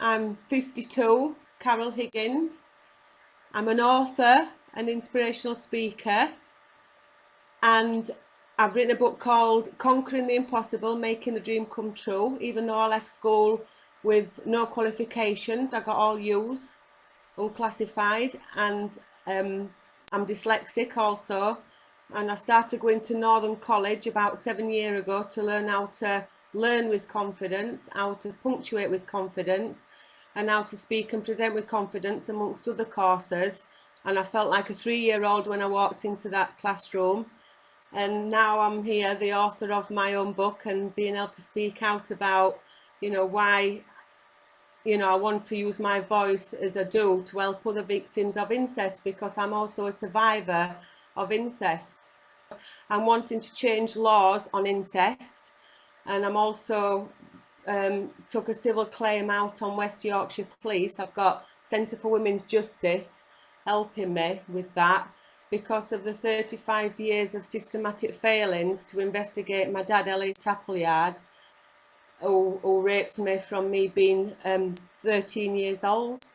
I'm 52, Carol Higgins. I'm an author, an inspirational speaker, and I've written a book called Conquering the Impossible, Making the Dream Come True. Even though I left school with no qualifications, I got all U's, unclassified, and I'm dyslexic also. And I started going to Northern College about 7 years ago to learn how to learn with confidence, how to punctuate with confidence, and how to speak and present with confidence, amongst other courses. And I felt like a 3-year-old when I walked into that classroom. And now I'm here, the author of my own book, and being able to speak out about, why, I want to use my voice as I do to help other victims of incest, because I'm also a survivor of incest. I'm wanting to change laws on incest, and I'm also took a civil claim out on West Yorkshire Police. I've got Centre for Women's Justice helping me with that because of the 35 years of systematic failings to investigate my dad, Elliot Appleyard, who raped me from me being 13 years old.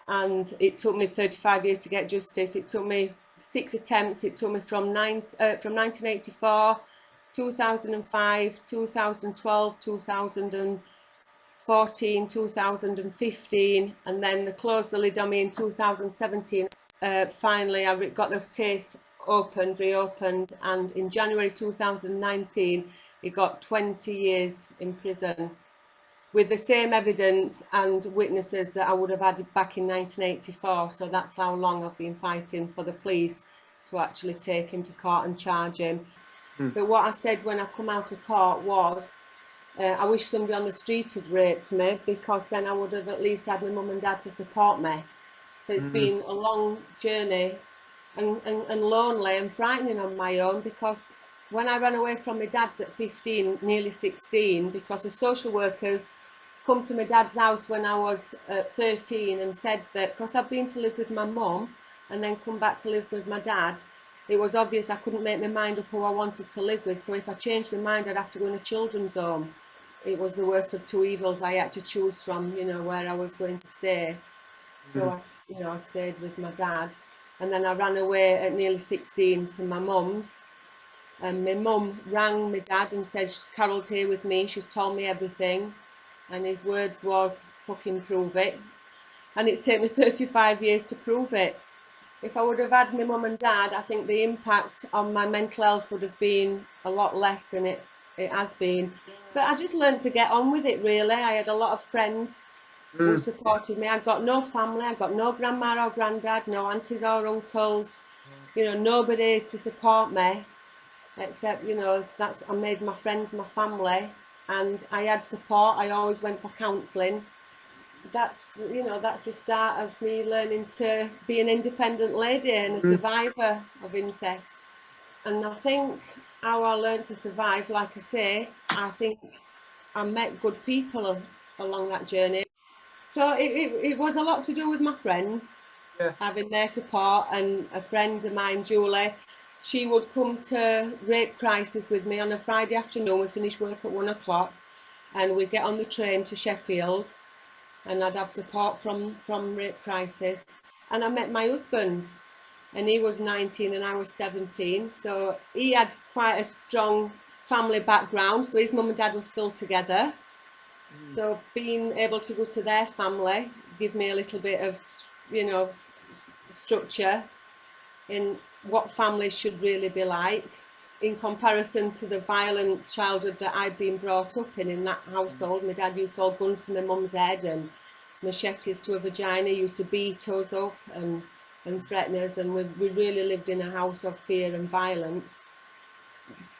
And it took me 35 years to get justice. It took me 6 attempts. It took me from 1984, 2005, 2012, 2014, 2015, and then they closed the lid on me in 2017. Finally, I got the case reopened, and in January 2019, he got 20 years in prison with the same evidence and witnesses that I would have had back in 1984. So that's how long I've been fighting for the police to actually take him to court and charge him. But what I said when I come out of court was, I wish somebody on the street had raped me, because then I would have at least had my mum and dad to support me. So it's been a long journey and lonely and frightening on my own, because when I ran away from my dad's at 15, nearly 16, because the social workers come to my dad's house when I was 13 and said that because I'd been to live with my mum and then come back to live with my dad, it was obvious I couldn't make my mind up who I wanted to live with. So if I changed my mind, I'd have to go in a children's home. It was the worst of two evils. I had to choose from, where I was going to stay. So I stayed with my dad, and then I ran away at nearly 16 to my mum's. And my mum rang my dad and said, Carol's here with me, she's told me everything. And his words was, fucking prove it. And it's taken me 35 years to prove it. If I would have had my mum and dad, I think the impact on my mental health would have been a lot less than it has been. But I just learned to get on with it, really. I had a lot of friends who supported me. I got no family, I got no grandma or granddad, no aunties or uncles, nobody to support me, except, I made my friends my family, and I had support. I always went for counselling. That's the start of me learning to be an independent lady and a survivor of incest. And I think how I learned to survive, like I say, I think I met good people along that journey. So it was a lot to do with my friends, having their support. And a friend of mine, Julie, she would come to Rape Crisis with me on a Friday afternoon. We finished work at 1 o'clock and we'd get on the train to Sheffield, and I'd have support from Rape Crisis. And I met my husband, and he was 19 and I was 17. So he had quite a strong family background. So his mum and dad were still together. So being able to go to their family gave me a little bit of, structure in what families should really be like, in comparison to the violent childhood that I'd been brought up in that household. My dad used to hold guns to my mum's head and machetes to her vagina, used to beat us up and threaten us, and we really lived in a house of fear and violence.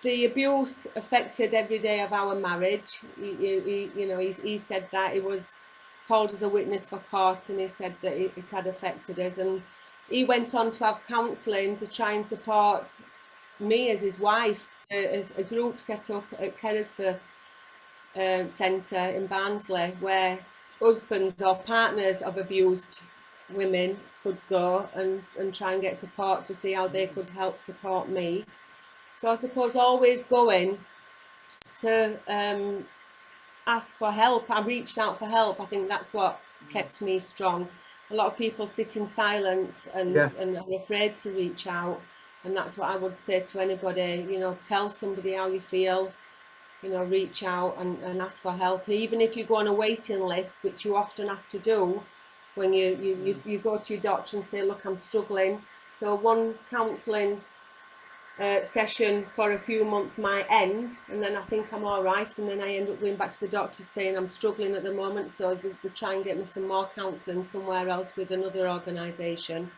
The abuse affected every day of our marriage. He said that. He was called as a witness for court, and he said that it had affected us. And he went on to have counselling to try and support me as his wife. As a group set up at Kerrisforth Centre in Barnsley, where husbands or partners of abused women could go and try and get support to see how they could help support me. So I suppose always going to ask for help. I reached out for help. I think that's what kept me strong. A lot of people sit in silence and are afraid to reach out, and that's what I would say to anybody. You know, tell somebody how you feel. You know, reach out and ask for help. And even if you go on a waiting list, which you often have to do when you go to your doctor and say, look, I'm struggling. So one counselling session for a few months might end, and then I think I'm all right, and then I end up going back to the doctor saying I'm struggling at the moment, so they try and get me some more counselling somewhere else with another organisation.